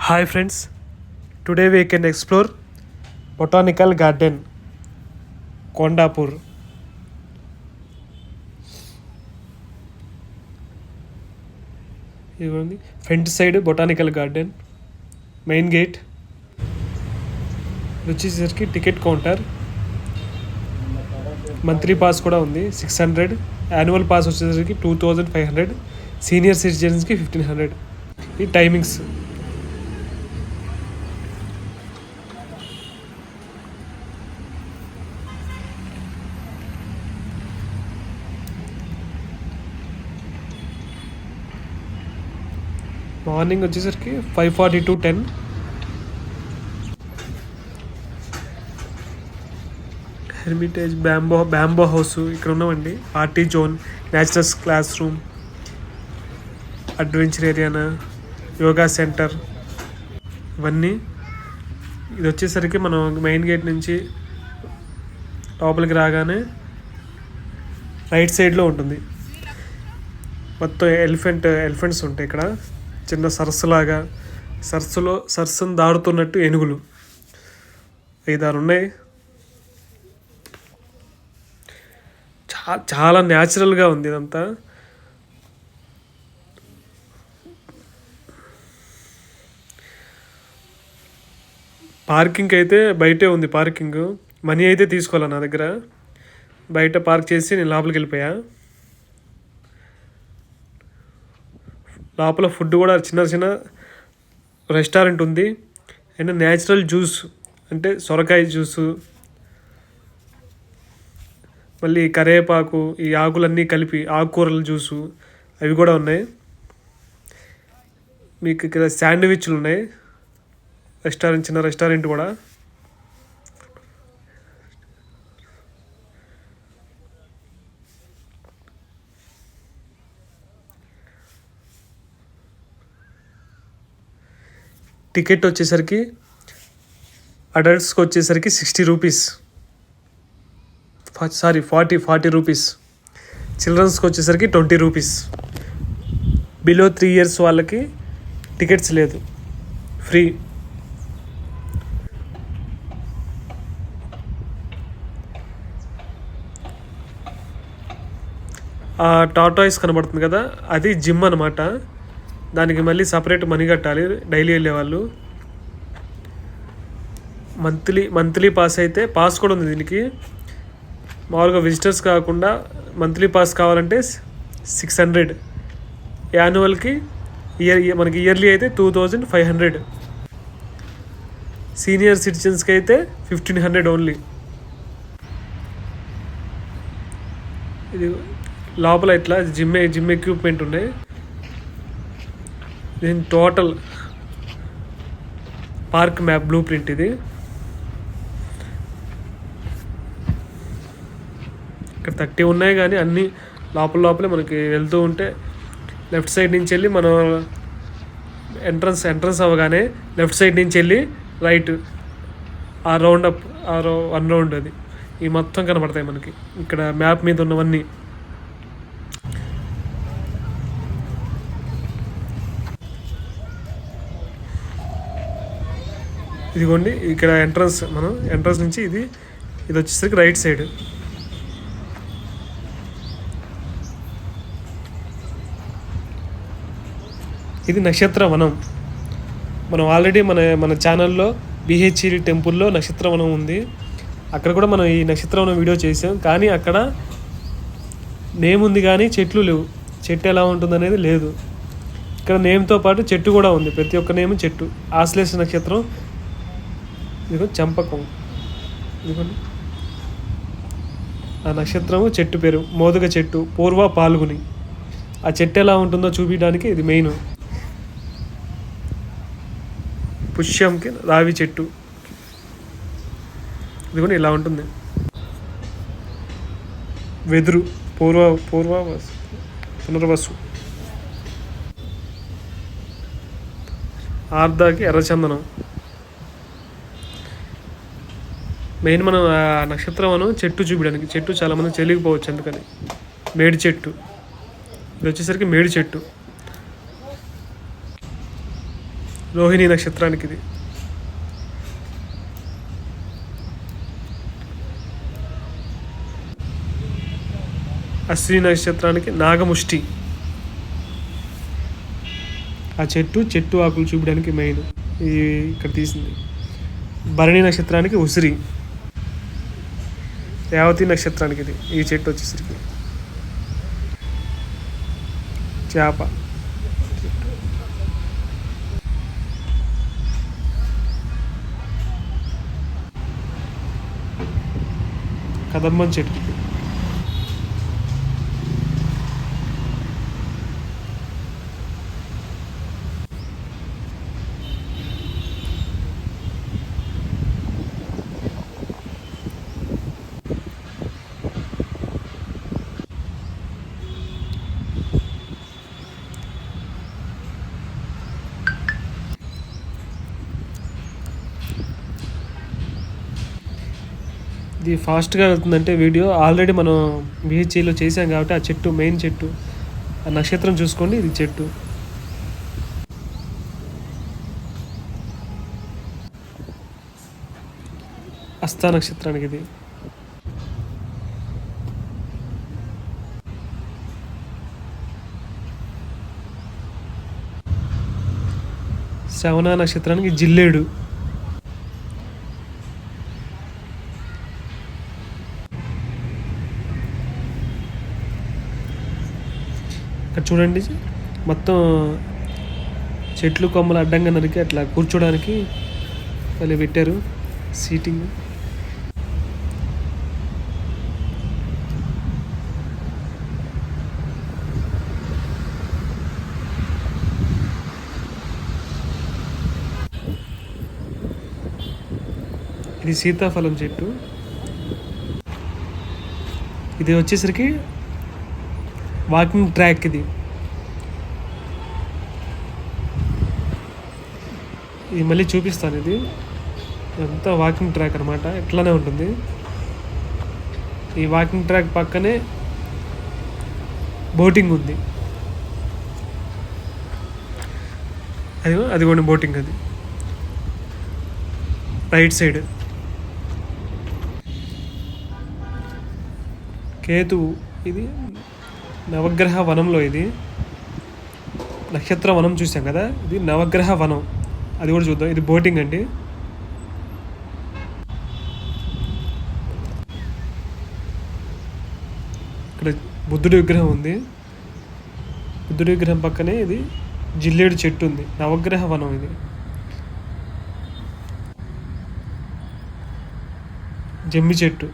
Hi friends, today we can explore Botanical Garden, Kondapur. ఇదిగోండి front side botanical garden, main gate. ఇది వచ్చేసరికి ticket counter. Monthly pass కూడా ఉంది 600, annual pass వచ్చేసరికి 2500, senior సిటిజన్స్కి 1500. ఈ timings morning వచ్చేసరికి 5:40 to 10. హెర్మిటేజ్ బ్యాంబో హౌస్ ఇక్కడ ఉన్నామండి. Party zone, naturals class room, adventure ఏరియానా, యోగా సెంటర్, ఇవన్నీ. ఇది వచ్చేసరికి మనం మెయిన్ గేట్ నుంచి లోపలికి రాగానే రైట్ సైడ్లో ఉంటుంది. మొత్తం ఎలిఫెంట్స్ ఉంటాయి ఇక్కడ. చిన్న సరస్సులాగా, సరస్సును దాడుతున్నట్టు ఏనుగులు 5-6 ఉన్నాయి. చాలా న్యాచురల్గా ఉంది ఇదంతా. పార్కింగ్ అయితే బయటే ఉంది. పార్కింగ్ మనీ అయితే తీసుకోవాలి నా దగ్గర. బయట పార్క్ చేసి నేను లోపలికి వెళ్ళిపోయా. లోపల ఫుడ్ కూడా చిన్న రెస్టారెంట్ ఉంది. అండ్ న్యాచురల్ జ్యూస్ అంటే సొరకాయ జ్యూసు, మళ్ళీ కరివేపాకు, ఈ ఆకులన్నీ కలిపి ఆకుకూరల జ్యూసు అవి కూడా ఉన్నాయి. మీకు ఇక్కడ శాండ్విచ్లు ఉన్నాయి. చిన్న రెస్టారెంట్ కూడా. టికెట్ వచ్చేసరికి అడల్ట్స్కి వచ్చేసరికి 60 రూపీస్, 40 రూపీస్. చిల్డ్రన్స్కి వచ్చేసరికి 20 రూపీస్. బిలో 3 years వాళ్ళకి టికెట్స్ లేదు, ఫ్రీ. ఆ టాటాయిస్ కనబడుతుంది కదా, అది జిమ్ అనమాట. దానికి మళ్ళీ సపరేట్ మనీ కట్టాలి డైలీ వెళ్ళేవాళ్ళు. మంత్లీ పాస్ అయితే పాస్ కూడా ఉంది దీనికి. మామూలుగా విజిటర్స్ కాకుండా మంత్లీ పాస్ కావాలంటే 600, యాన్యువల్కి మనకి ఇయర్లీ అయితే 2500, సీనియర్ సిటిజన్స్కి అయితే 1500 ఓన్లీ. ఇది లోపల ఇట్లా జిమ్ ఎక్విప్మెంట్ ఉన్నాయి. దీని total park map blue print ఇది. ఇక్కడ 30 ఉన్నాయి కానీ అన్నీ లోపలే మనకి వెళ్తూ ఉంటే లెఫ్ట్ సైడ్ నుంచి వెళ్ళి మనం ఎంట్రన్స్ అవ్వగానే లెఫ్ట్ సైడ్ నుంచి వెళ్ళి రైట్ ఆ వన్ రౌండ్ అది ఈ మొత్తం కనబడతాయి మనకి ఇక్కడ మ్యాప్ మీద ఉన్నవన్నీ. ఇదిగోండి ఇక్కడ ఎంట్రన్స్ నుంచి ఇది వచ్చేసరికి రైట్ సైడ్. ఇది నక్షత్రవనం. మనం ఆల్రెడీ మన ఛానల్లో బిహెచ్ఈడి టెంపుల్లో నక్షత్రవనం ఉంది. అక్కడ కూడా మనం ఈ నక్షత్రవనం వీడియో చేసాం. కానీ అక్కడ నేమ్ ఉంది కానీ చెట్లు లేవు. చెట్టు ఎలా ఉంటుంది అనేది లేదు. ఇక్కడ నేమ్తో పాటు చెట్టు కూడా ఉంది. ప్రతి ఒక్క నేమ్ చెట్టు. ఆశ్లేష నక్షత్రం, ఇదిగో చంపకం, ఇదిగోండి ఆ నక్షత్రము చెట్టు పేరు మోదుగ చెట్టు, పూర్వ పాల్గొని. ఆ చెట్టు ఎలా ఉంటుందో చూపించడానికి ఇది మెయిన్. పుష్యంకి రావి చెట్టు, ఇదిగోండి ఇలా ఉంటుంది. వెదురు పునర్వసు, ఆర్దాకి ఎర్రచందనం. మెయిన్ మనం ఆ నక్షత్రం చెట్టు చూపించడానికి. చెట్టు చాలామంది తెలియకపోవచ్చు అందుకని. మేడి చెట్టు, ఇది వచ్చేసరికి మేడి చెట్టు. రోహిణి నక్షత్రానికి ఇది. అశ్విని నక్షత్రానికి నాగముష్టి. ఆ చెట్టు ఆకులు చూపడానికి మెయిన్ ఈ ఇక్కడ తీసింది. భరణి నక్షత్రానికి ఉసిరి. రేవతి నక్షత్రానికి ఇది ఈ చెట్టు వచ్చేసరికి చేప. కదంబం చెట్టు. ఇది ఫాస్ట్గా వెళ్తుందంటే వీడియో ఆల్రెడీ మనం బిహెచ్ఈలో చేసాం కాబట్టి ఆ చెట్టు మెయిన్ చెట్టు ఆ నక్షత్రం చూసుకోండి. ఇది చెట్టు. హస్త నక్షత్రానికి ఇది. శ్రవణ నక్షత్రానికి జిల్లేడు. ఇక్కడ చూడండి మొత్తం చెట్లు కొమ్మలు అడ్డంగా నరికి అట్లా కూర్చోడానికి వాళ్ళు పెట్టారు సీటింగ్. ఇది సీతాఫలం చెట్టు. ఇది వచ్చేసరికి వాకింగ్ ట్రాక్. ఇది మళ్ళీ చూపిస్తాను. ఇది అంతా వాకింగ్ ట్రాక్ అనమాట. ఇట్లానే ఉంటుంది. ఈ వాకింగ్ ట్రాక్ పక్కనే బోటింగ్ ఉంది. అది కూడా బోటింగ్. అది రైట్ సైడ్. కేతువు. ఇది నవగ్రహ వనంలో. ఇది నక్షత్ర వనం చూసాం కదా, ఇది నవగ్రహ వనం. అది కూడా చూద్దాం. ఇది బోటింగ్ అండి. ఇక్కడ బుద్ధుడి విగ్రహం ఉంది. బుద్ధుడి విగ్రహం పక్కనే ఇది జిల్లేడు చెట్టు ఉంది. నవగ్రహ వనం ఇది. జమ్మి చెట్టు.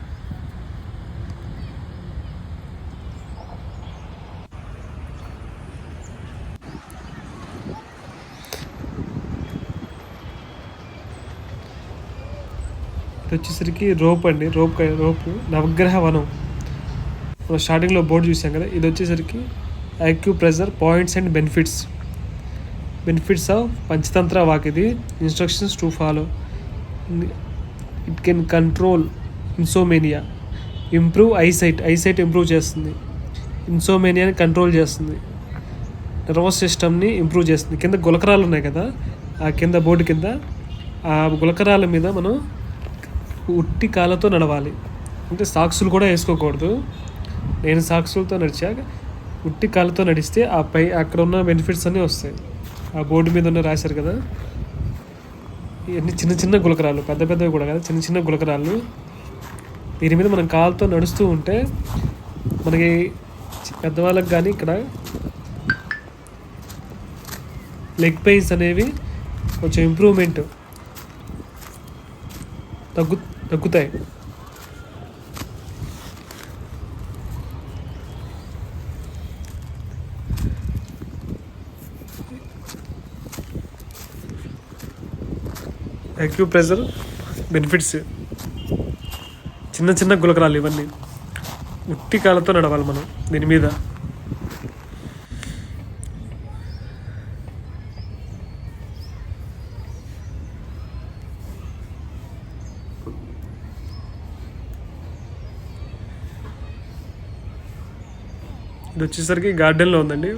వచ్చేసరికి రోప్ అండి. రోప్ నవగ్రహ వనం. మనం స్టార్టింగ్లో బోర్డు చూసాం కదా, ఇది వచ్చేసరికి acupressure points and benefits of Panchatantra walk. ఇది instructions to follow. It can control insomnia, improve eyesight improve చేస్తుంది. ఇన్సోమేనియాని కంట్రోల్ చేస్తుంది. నర్వస్ సిస్టమ్ని ఇంప్రూవ్ చేస్తుంది. కింద గులకరాలు ఉన్నాయి కదా, ఆ కింద బోర్డు కింద ఆ గులకరాల మీద మనం ఉట్టి కాళ్ళతో నడవాలి. అంటే సాక్సులు కూడా వేసుకోకూడదు. నేను సాక్సులతో నడిచాక ఉట్టి కాళ్ళతో నడిస్తే ఆ పై అక్కడ ఉన్న బెనిఫిట్స్ అన్నీ వస్తాయి. ఆ బోర్డు మీద ఉన్న రాశారు కదా, ఇవన్నీ చిన్న చిన్న గులకరాలు, పెద్ద పెద్దవి కూడా కదా, చిన్న చిన్న గులకరాలు. దీని మీద మనం కాళ్ళతో నడుస్తూ ఉంటే మనకి పెద్దవాళ్ళకి కానీ ఇక్కడ లెగ్ పెయిన్స్ అనేవి కొంచెం ఇంప్రూవ్మెంట్ తగ్గుతాయి. Acupressure benefits. చిన్న చిన్న గులకరాలు ఇవన్నీ. ఉట్టి కాళ్ళతో నడవాలి మనం దీని మీద. ఇది వచ్చేసరికి గార్డెన్లో ఉందండి.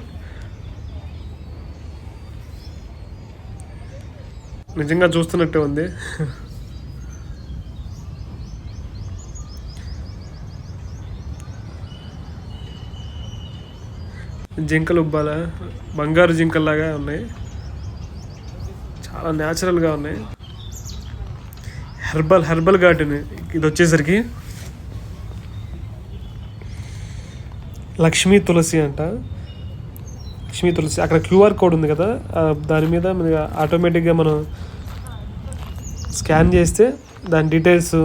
నిజంగా చూస్తున్నట్టే ఉంది. జింకలు ఉబ్బాల బంగారు జింకల్లాగా ఉన్నాయి, చాలా న్యాచురల్గా ఉన్నాయి. హెర్బల్ గార్డెన్ ఇది వచ్చేసరికి లక్ష్మీ తులసి అంట. లక్ష్మీ తులసి అక్కడ క్యూఆర్ కోడ్ ఉంది కదా, దాని మీద ఆటోమేటిక్గా మనం స్కాన్ చేస్తే దాని డీటెయిల్స్,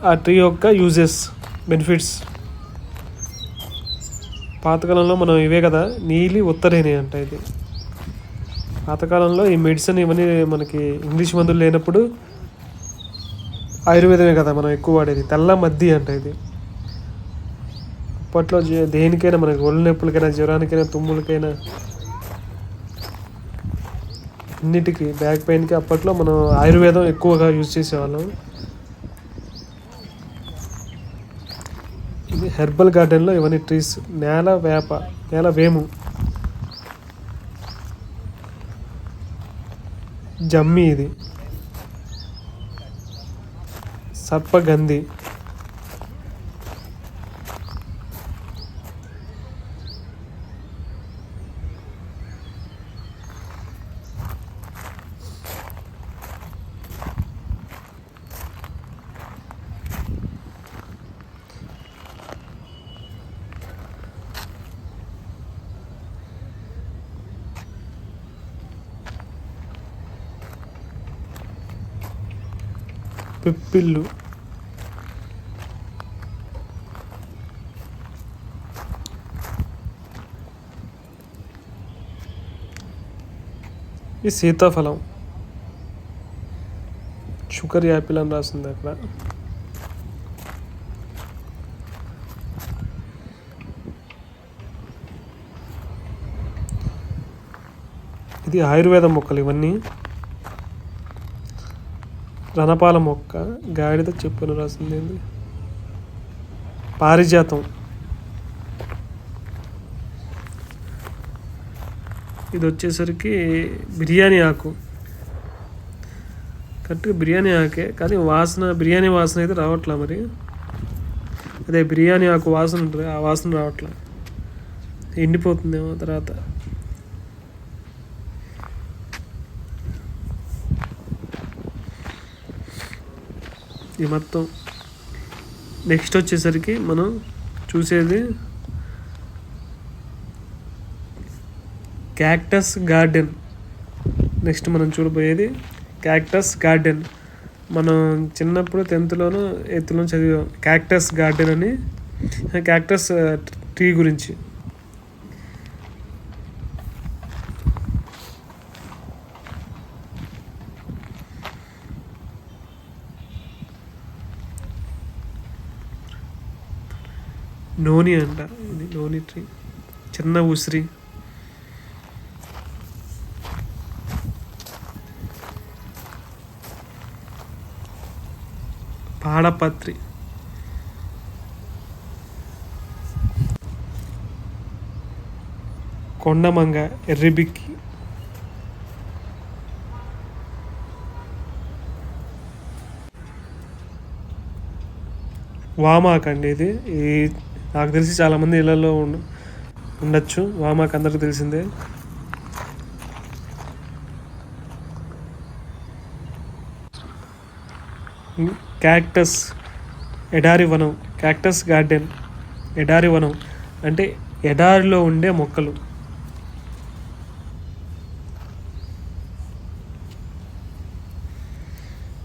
ఆ ట్రీ యొక్క యూజెస్, బెనిఫిట్స్. పాతకాలంలో మనం ఇవే కదా, నీలి ఉత్తరేణి అంట ఇది. పాతకాలంలో ఈ మెడిసిన్ ఇవన్నీ మనకి ఇంగ్లీష్ మందులు లేనప్పుడు ఆయుర్వేదమే కదా మనం ఎక్కువ వాడేది. తెల్ల మద్ది అంట ఇది. అప్పట్లో దేనికైనా, మనకి ఒళ్ళు నొప్పులకైనా, జ్వరానికైనా, తుమ్ములకైనా, అన్నిటికీ, బ్యాక్ పెయిన్కి అప్పట్లో మనం ఆయుర్వేదం ఎక్కువగా యూజ్ చేసేవాళ్ళం. ఇది హెర్బల్ గార్డెన్లో ఇవన్నీ ట్రీస్. నేల వేము, జమ్మి, ఇది సర్పగంధి, పిప్పిల్లు, ఈ సీతాఫలం, షుగర్ యాపిల్ అని రాస్తుంది అక్కడ. ఇది ఆయుర్వేద మొక్కలు ఇవన్నీ. రణపాల మొక్క, గాడిద చెప్పును రాసింది ఏంది, పారిజాతం. ఇది వచ్చేసరికి బిర్యానీ ఆకు, కరెక్ట్గా బిర్యానీ ఆకే, కానీ బిర్యానీ వాసన అయితే రావట్లే. మరి అదే బిర్యానీ ఆకు వాసన ఉంటుంది, ఆ వాసన రావట్లే, ఎండిపోతుందేమో తర్వాత. ఈ మొత్తం నెక్స్ట్ వచ్చేసరికి మనం చూసేది క్యాక్టస్ గార్డెన్. నెక్స్ట్ మనం చూడబోయేది క్యాక్టస్ గార్డెన్. మనం చిన్నప్పుడు 10th ఎయిత్లోనూ చదివాం క్యాక్టస్ గార్డెన్ అని, క్యాక్టస్ ట్రీ గురించి. నోని అంట, ఇది నోని ట్రీ, చిన్న ఉసిరి, పాడపత్రి, కొండమంగ, ఎర్రిబిక్కి, వామాకండి. ఇది నాకు తెలిసి చాలామంది ఇళ్ళల్లో ఉండొచ్చు. వామాకు అందరికీ తెలిసిందే. క్యాక్టస్, ఎడారి వనం, క్యాక్టస్ గార్డెన్, ఎడారి వనం అంటే ఎడారిలో ఉండే మొక్కలు.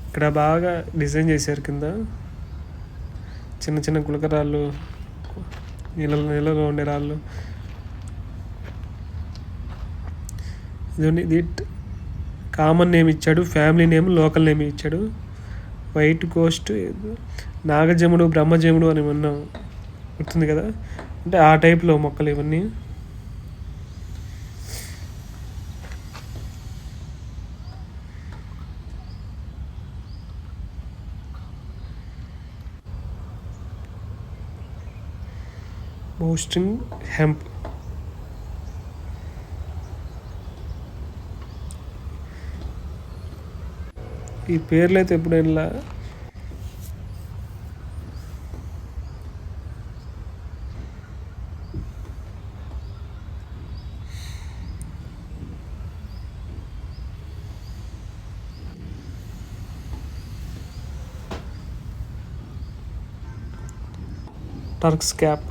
ఇక్కడ బాగా డిజైన్ చేశారు, కింద చిన్న చిన్న గులకరాళ్ళు, నీళ్ళలో ఉండే రాళ్ళు. ఇది కామన్ నేమ్ ఇచ్చాడు, ఫ్యామిలీ నేమ్, లోకల్ నేమ్ ఇచ్చాడు. వైట్ గోస్ట్, నాగజముడు, బ్రహ్మజముడు అని విన్నాం, గుర్తుంది కదా, అంటే ఆ టైప్లో మొక్కలు ఇవన్నీ. బోస్టింగ్ హెంప్, ఈ పేర్లు అయితే ఎప్పుడైనా టర్క్స్ క్యాప్.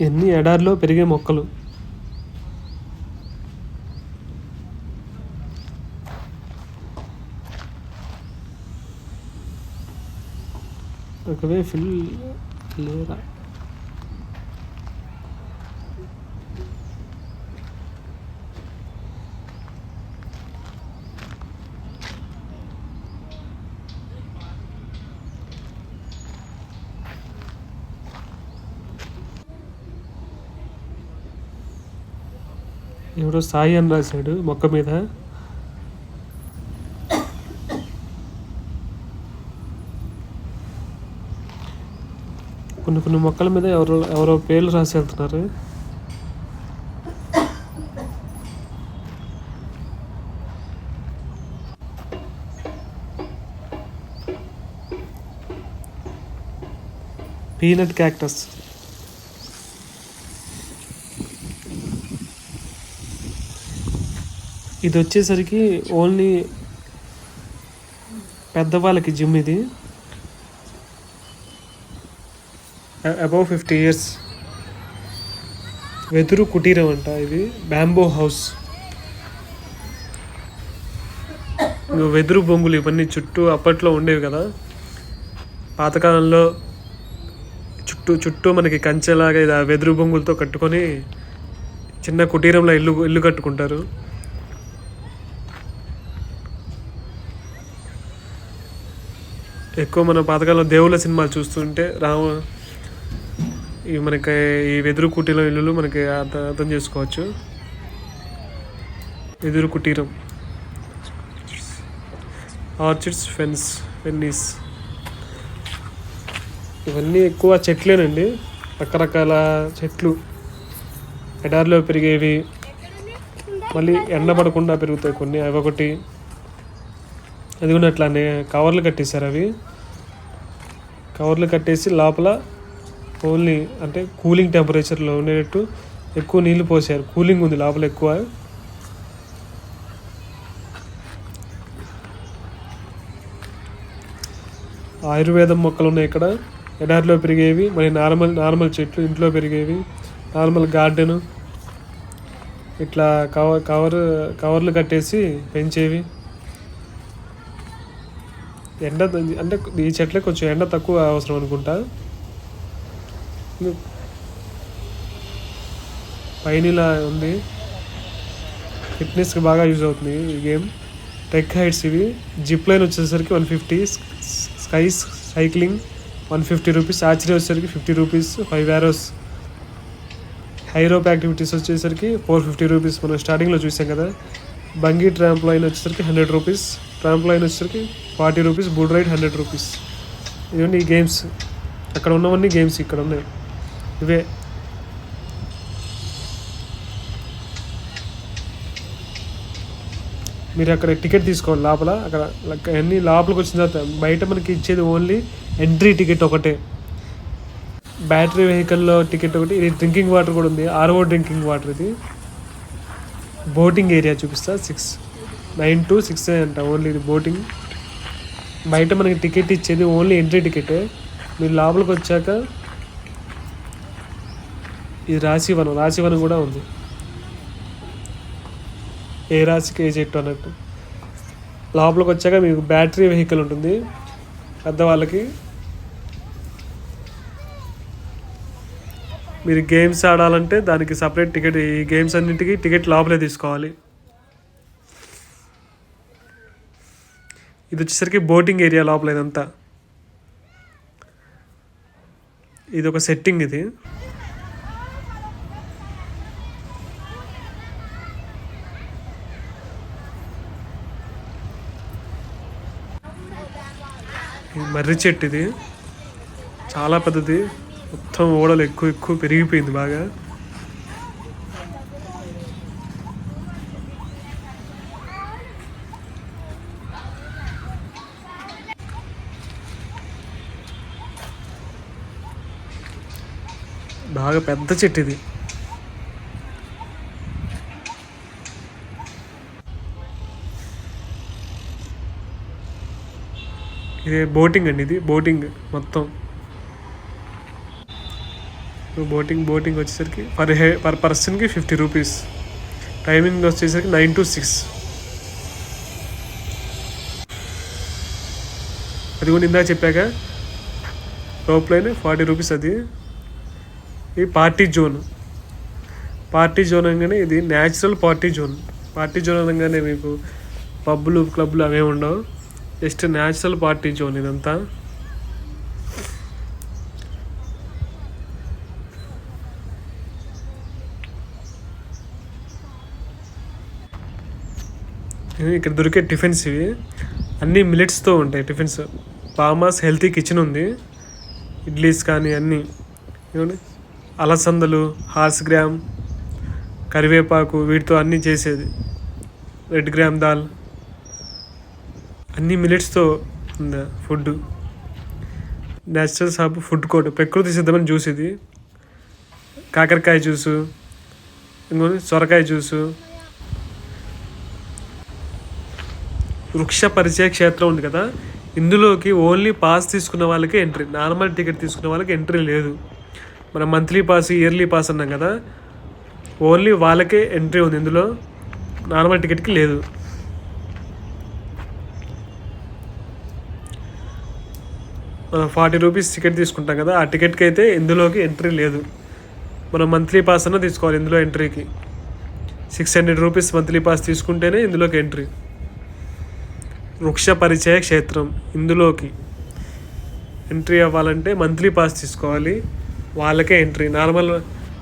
ఇవన్నీ ఎడారిలో పెరిగే మొక్కలు. ఒకవే ఫిల్ లేదా ఎవరో సాయి అని రాశాడు మొక్క మీద. కొన్ని మొక్కల మీద ఎవరో పేర్లు రాసి వెళ్తున్నారు. Peanut cactus. ఇది వచ్చేసరికి ఓన్లీ పెద్దవాళ్ళకి జిమ్. ఇది అబౌవ్ 50 years. వెదురు కుటీరం అంట ఇది. Bamboo house. వెదురు బొంగులు ఇవన్నీ చుట్టూ అప్పట్లో ఉండేవి కదా పాతకాలంలో. చుట్టూ మనకి కంచెలాగా ఇది వెదురు బొంగులతో కట్టుకొని చిన్న కుటీరంలో ఇల్లు కట్టుకుంటారు. ఎక్కువ మన పాతకాలంలో దేవుళ్ళ సినిమాలు చూస్తుంటే ఈ మనకి ఈ వెదురు కుటీరం ఇల్లులు మనకి అర్థం చేసుకోవచ్చు. వెదురు కుటీరం. ఆర్చిడ్స్ ఫెన్నీస్. ఇవన్నీ ఎక్కువ చెట్లేనండి. రకరకాల చెట్లు ఎడారిలో పెరిగేవి, మళ్ళీ ఎండబడకుండా పెరుగుతాయి కొన్ని. అవి ఒకటి. అది కూడా అట్లానే కవర్లు కట్టేశారు. అవి కవర్లు కట్టేసి లోపల ఓన్లీ అంటే కూలింగ్ టెంపరేచర్లో ఉండేటట్టు ఎక్కువ నీళ్ళు పోసారు. కూలింగ్ ఉంది లోపల ఎక్కువ. ఆయుర్వేదం మొక్కలు ఉన్నాయి ఇక్కడ. ఎడారిలో పెరిగేవి, మరి నార్మల్ చెట్లు ఇంట్లో పెరిగేవి, నార్మల్ గార్డెను. ఇట్లా కవర్లు కట్టేసి పెంచేవి. ఎండ అంటే ఈ చెట్లకి కొంచెం ఎండ తక్కువ అవసరం అనుకుంటా. పైన ఇలా ఉంది. ఫిట్నెస్కి బాగా యూజ్ అవుతుంది ఈ గేమ్. టెక్ హైట్స్ ఇవి. జిప్ లైన్ వచ్చేసరికి 150, స్కైస్ సైక్లింగ్ 150 రూపీస్, ఆర్చరీ వచ్చేసరికి 50 రూపీస్, 5 arrows. హైరోప్ యాక్టివిటీస్ వచ్చేసరికి 450 రూపీస్. మనం స్టార్టింగ్లో చూసాం కదా. బంగీ ట్రాంప్ లైన్ వచ్చేసరికి 100 రూపీస్, ట్రాంప్ లైన్ వచ్చేసరికి 40 రూపీస్, బుల్ రైడ్ 100 రూపీస్. ఇవన్నీ ఈ గేమ్స్. అక్కడ ఉన్నవన్నీ గేమ్స్ ఇక్కడ ఉన్నాయి. ఇవే మీరు అక్కడ టికెట్ తీసుకోవాలి లోపల. అక్కడ అన్నీ లోపలికి వచ్చిన తర్వాత బయట మనకి ఇచ్చేది ఓన్లీ ఎంట్రీ టికెట్ ఒకటే. బ్యాటరీ వెహికల్లో టికెట్ ఒకటి. ఇది డ్రింకింగ్ వాటర్ కూడా ఉంది. RO drinking water. ఇది బోటింగ్ ఏరియా చూపిస్తా. 9 to 6 అంట ఓన్లీ ఇది బోటింగ్. బయట మనకి టికెట్ ఇచ్చేది ఓన్లీ ఎంట్రీ టికెటే. మీరు లోపలికి వచ్చాక ఇది రాశివనం కూడా ఉంది. ఏ రాశికి ఏ చెట్టు అన్నట్టు. లోపలికి వచ్చాక మీకు బ్యాటరీ వెహికల్ ఉంటుంది పెద్దవాళ్ళకి. మీరు గేమ్స్ ఆడాలంటే దానికి సపరేట్ టికెట్. ఈ గేమ్స్ అన్నింటికి టికెట్ లోపలే తీసుకోవాలి. ఇది వచ్చేసరికి బోటింగ్ ఏరియా లోపల. ఇదంతా ఇది ఒక సెట్టింగ్. ఇది మర్రి చెట్టు. ఇది చాలా పెద్దది, మొత్తం ఓడలు ఎక్కువ ఎక్కువ పెరిగిపోయింది బాగా. బాగా పెద్ద చెట్టు ఇది. ఇది బోటింగ్ అండి, ఇది బోటింగ్ మొత్తం. బోటింగ్ వచ్చేసరికి పర్ పర్సన్కి 50 రూపీస్. టైమింగ్ వచ్చేసరికి 9 to 6. అది కూడా ఇందాక చెప్పాక రోప్ లైన్ 40 రూపీస్. అది ఇది పార్టీ జోన్ అనగానే ఇది న్యాచురల్ పార్టీ జోన్ అనగానే మీకు పబ్బులు క్లబ్లు అవే ఉండవు, జస్ట్ న్యాచురల్ పార్టీ జోన్ ఇదంతా. ఇక్కడ దొరికే టిఫిన్స్ ఇవి అన్నీ మిల్లెట్స్తో ఉంటాయి టిఫిన్స్. పామాస్ హెల్తీ కిచెన్ ఉంది, ఇడ్లీస్ కానీ అన్నీ. ఏమండి అలసందలు, హార్స్ గ్రామ్, కరివేపాకు వీటితో అన్నీ చేసేది. రెడ్ గ్రామ్ దాల్, అన్నీ మిల్లెట్స్తో ఉంది food. Natural shop, food court, ప్రకృతి సిద్ధమైన జ్యూస్ ఇది. కాకరకాయ జ్యూసు, ఇంకోటి సొరకాయ జ్యూసు. వృక్ష పరిచయ క్షేత్రం ఉంది కదా, ఇందులోకి ఓన్లీ పాస్ తీసుకున్న వాళ్ళకే ఎంట్రీ, నార్మల్ టికెట్ తీసుకున్న వాళ్ళకి ఎంట్రీ లేదు. మనం మంత్లీ పాస్, ఇయర్లీ పాస్ అన్నాం కదా, ఓన్లీ వాళ్ళకే ఎంట్రీ ఉంది ఇందులో, నార్మల్ టికెట్కి లేదు. మనం 40 రూపీస్ టికెట్ తీసుకుంటాం కదా, ఆ టికెట్కి అయితే ఇందులోకి ఎంట్రీ లేదు. మనం మంత్లీ పాస్ అన్న తీసుకోవాలి ఇందులో ఎంట్రీకి. 600 రూపీస్ మంత్లీ పాస్ తీసుకుంటేనే ఇందులోకి ఎంట్రీ. వృక్ష పరిచయ క్షేత్రం, ఇందులోకి ఎంట్రీ అవ్వాలంటే మంత్లీ పాస్ తీసుకోవాలి, వాళ్ళకే ఎంట్రీ. నార్మల్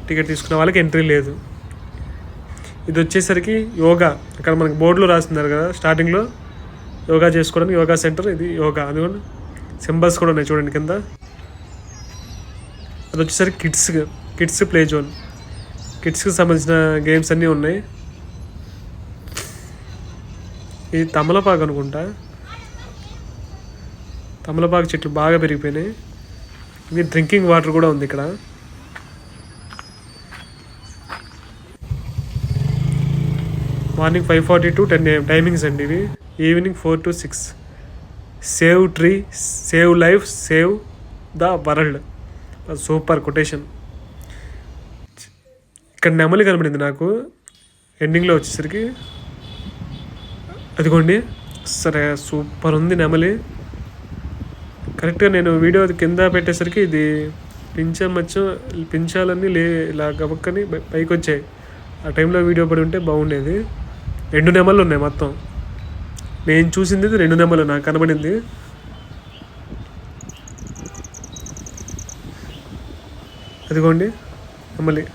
టికెట్ తీసుకున్న వాళ్ళకి ఎంట్రీ లేదు. ఇది వచ్చేసరికి యోగా, అక్కడ మనకి బోర్డులో రాస్తున్నారు కదా స్టార్టింగ్లో, యోగా చేసుకోవడానికి యోగా సెంటర్ ఇది. యోగా అది కూడా సింబల్స్ కూడా ఉన్నాయి చూడండి కింద. అది వచ్చేసరికి కిడ్స్ ప్లే జోన్, కిడ్స్కి సంబంధించిన గేమ్స్ అన్నీ ఉన్నాయి. ఇది తమలపాకు అనుకుంటా, తమలపాకు చెట్లు బాగా పెరిగిపోయినాయి. ఇది డ్రింకింగ్ వాటర్ కూడా ఉంది ఇక్కడ. మార్నింగ్ 5:40 to 10 AM టైమింగ్స్ అండి ఇవి. Evening 4 to 6. Save tree, save life, save the world. Super quotation. ఇక్కడ నెమలి కనబడింది నాకు ఎండింగ్లో వచ్చేసరికి. అదిగోండి, సరే సూపర్ ఉంది నెమలి. కరెక్ట్గా నేను వీడియో కింద పెట్టేసరికి ఇది పించాలన్నీ ఇలా గబక్కని పైకి వచ్చాయి. ఆ టైంలో వీడియో పడి ఉంటే బాగుండేది. 2 నెమళ్ళు ఉన్నాయి మొత్తం. నేను చూసింది 2 నెమలు నాకు కనబడింది. అదిగోండి నెమలి.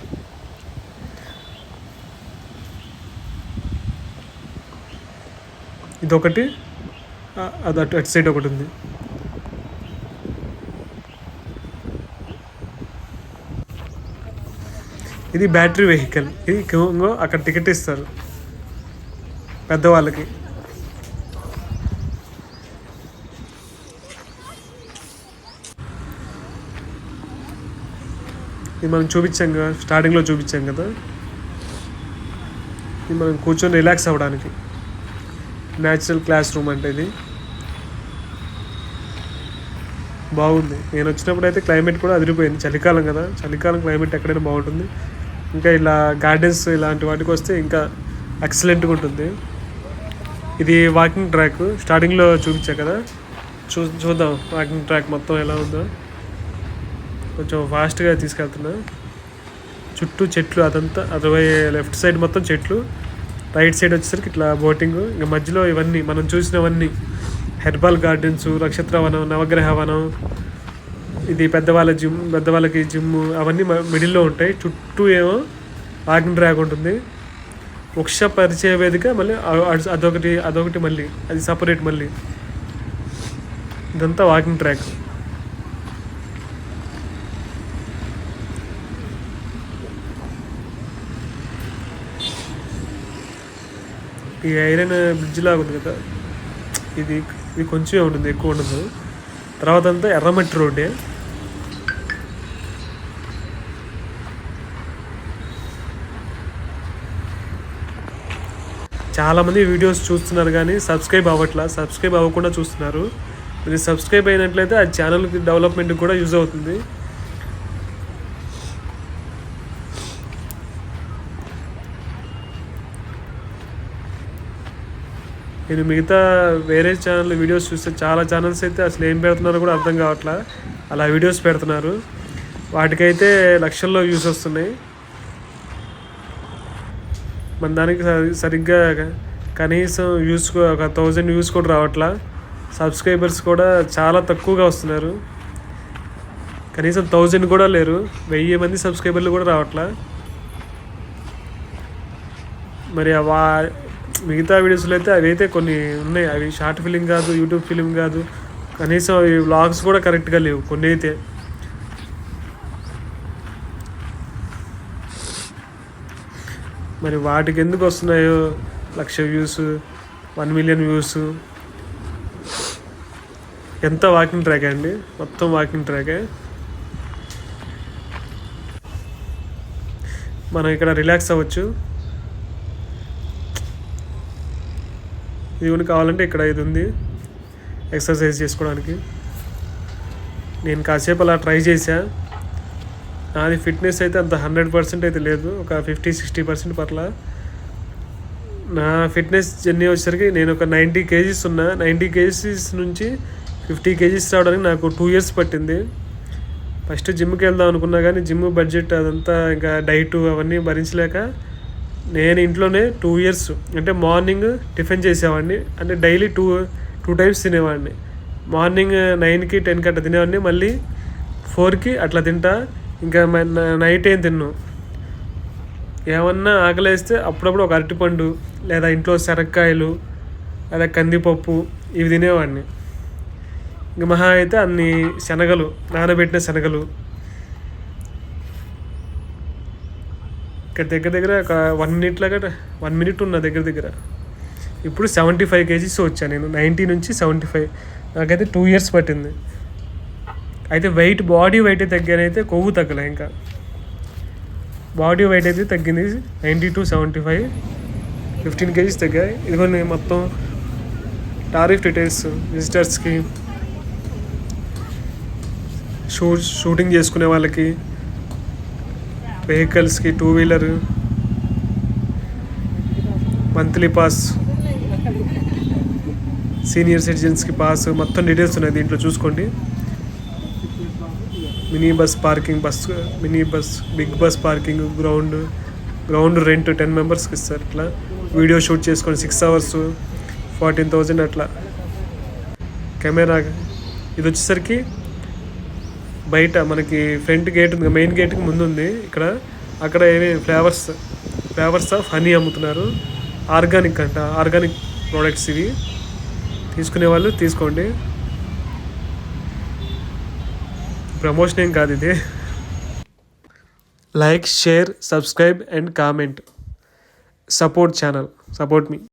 ఇదొకటి, అది అటు సైడ్ ఒకటి ఉంది. ఇది బ్యాటరీ వెహికల్. ఇది అక్కడ టికెట్ ఇస్తారు పెద్దవాళ్ళకి. ఇది మనం చూపించాం కదా, స్టార్టింగ్లో చూపించాం కదా, ఇది మనం కూర్చొని రిలాక్స్ అవ్వడానికి న్యాచురల్ క్లాస్ రూమ్ అంటే. ఇది బాగుంది. నేను వచ్చినప్పుడు అయితే క్లైమేట్ కూడా అదిరిపోయింది. చలికాలం కదా, చలికాలం క్లైమేట్ ఎక్కడైనా బాగుంటుంది. ఇంకా ఇలా గార్డెన్స్ ఇలాంటి వాటికి వస్తే ఇంకా ఎక్సలెంట్గా ఉంటుంది. ఇది వాకింగ్ ట్రాక్, స్టార్టింగ్లో చూపించా కదా, చూద్దాం వాకింగ్ ట్రాక్ మొత్తం ఎలా ఉందో. కొంచెం ఫాస్ట్గా తీసుకెళ్తున్నా. చుట్టూ చెట్లు, అదంతా అటువైపు లెఫ్ట్ సైడ్ మొత్తం చెట్లు, రైట్ సైడ్ వచ్చేసరికి ఇట్లా బోటింగ్. ఇంకా మధ్యలో ఇవన్నీ మనం చూసినవన్నీ హెర్బల్ గార్డెన్స్, నక్షత్ర వనం, నవగ్రహ వనం, ఇది పెద్దవాళ్ళకి జిమ్ అవన్నీ మిడిల్లో ఉంటాయి. చుట్టూ ఏమో వాకింగ్ ట్రాక్ ఉంటుంది. వృక్ష పరిచయ వేదిక మళ్ళీ అదొకటి మళ్ళీ అది సపరేట్. మళ్ళీ ఇదంతా వాకింగ్ ట్రాక్. ఈ ఐరన్ బ్రిడ్జ్ లాగా ఉంది కదా, ఇది ఇది కొంచెమే ఉంటుంది, ఎక్కువ ఉండదు. తర్వాత అంతా ఎర్రమట్టి రోడ్డే. చాలామంది వీడియోస్ చూస్తున్నారు కానీ సబ్స్క్రైబ్ అవ్వకుండా చూస్తున్నారు. మీరు సబ్స్క్రైబ్ అయినట్లయితే ఆ ఛానల్కి డెవలప్మెంట్కి కూడా యూజ్ అవుతుంది. నేను మిగతా వేరే ఛానల్ వీడియోస్ చూస్తే చాలా ఛానల్స్ అయితే అసలు ఏం పెడుతున్నారో కూడా అర్థం కావట్లా, అలా వీడియోస్ పెడుతున్నారు. వాటికైతే లక్షల్లో వ్యూస్ వస్తున్నాయి. మన దానికి సరిగ్గా కనీసం వ్యూస్ ఒక 1000 వ్యూస్ కూడా రావట్లా. సబ్స్క్రైబర్స్ కూడా చాలా తక్కువగా వస్తున్నారు. కనీసం 1000 కూడా లేరు. 1000 మంది సబ్స్క్రైబర్లు కూడా రావట్లా. మరి మిగతా వీడియోస్లో అయితే అవి అయితే కొన్ని ఉన్నాయి. అవి షార్ట్ ఫిలిం కాదు, యూట్యూబ్ ఫిలిం కాదు, కనీసం అవి వ్లాగ్స్ కూడా కరెక్ట్గా లేవు కొన్ని అయితే. మరి వాటికి ఎందుకు వస్తున్నాయో 1,00,000 వ్యూస్, 1 మిలియన్ వ్యూస్. ఎంత వాకింగ్ ట్రాక్ అండి, మొత్తం వాకింగ్ ట్రాకే. మనం ఇక్కడ రిలాక్స్ అవ్వచ్చు. ఇది కూడా కావాలంటే ఇక్కడ ఇది ఉంది ఎక్సర్సైజ్ చేసుకోవడానికి. నేను కాసేపు అలా ట్రై చేశా. నాది ఫిట్నెస్ అయితే అంత 100% అయితే లేదు, ఒక 50-60% పట్ల. నా ఫిట్నెస్ జర్నీ వచ్చేసరికి నేను ఒక 90 kgs ఉన్నా. 90 kgs నుంచి 50 kgs రావడానికి నాకు 2 years పట్టింది. ఫస్ట్ జిమ్కి వెళ్దాం అనుకున్నా కానీ జిమ్ బడ్జెట్ అదంతా ఇంకా డైట్ అవన్నీ భరించలేక నేను ఇంట్లోనే 2 years అంటే మార్నింగ్ టిఫిన్ చేసేవాడిని. అంటే డైలీ టూ టైమ్స్ తినేవాడిని. మార్నింగ్ 9కి 10కి అట్లా తినేవాడిని, మళ్ళీ 4కి అట్లా తింటా. ఇంకా నైట్ ఏం తిన్ను. ఏమన్నా ఆకలేస్తే అప్పుడప్పుడు ఒక అరటిపండు లేదా ఇంట్లో శనక్కాయలు లేదా కందిపప్పు ఇవి తినేవాడిని. ఇంక మహా అయితే అన్ని శనగలు, నానబెట్టిన శనగలు. ఇక్కడ దగ్గర ఒక 1 minute ఉన్న దగ్గర. ఇప్పుడు 75 kgs వచ్చాను నేను. 90 నుంచి 75. నాకైతే 2 years పట్టింది. అయితే బాడీ వెయిట్ తగ్గానైతే కొవ్వు తగ్గలే. ఇంకా బాడీ వెయిట్ అయితే తగ్గింది 90 to 75, 15 kgs తగ్గాయి. ఇదిగోండి మొత్తం టారిఫ్ డీటెయిల్స్. విజిటర్స్కి, షూటింగ్ చేసుకునే వాళ్ళకి, వెహికల్స్కి, 2-wheeler, మంత్లీ పాస్, సీనియర్ సిటిజన్స్కి పాస్, మొత్తం డీటెయిల్స్ ఉన్నాయి దీంట్లో చూసుకోండి. Mini bus parking, mini bus, big bus parking, ground rent 10 members ఇస్తారు. ఇట్లా వీడియో షూట్ చేసుకొని 6 hours 14,000 అట్లా. కెమెరా ఇది వచ్చేసరికి బయట మనకి ఫ్రంట్ గేట్ ఉంది, మెయిన్ గేట్కి ముందు ఉంది. అక్కడ ఏమి ఫ్లేవర్స్ ఆఫ్ హనీ అమ్ముతున్నారు. ఆర్గానిక్ అంట, ఆర్గానిక్ ప్రోడక్ట్స్ ఇవి. తీసుకునే వాళ్ళు తీసుకోండి, ప్రమోషన్ ఏం కాదు ఇది. Like, share, subscribe and comment. Support channel, support me.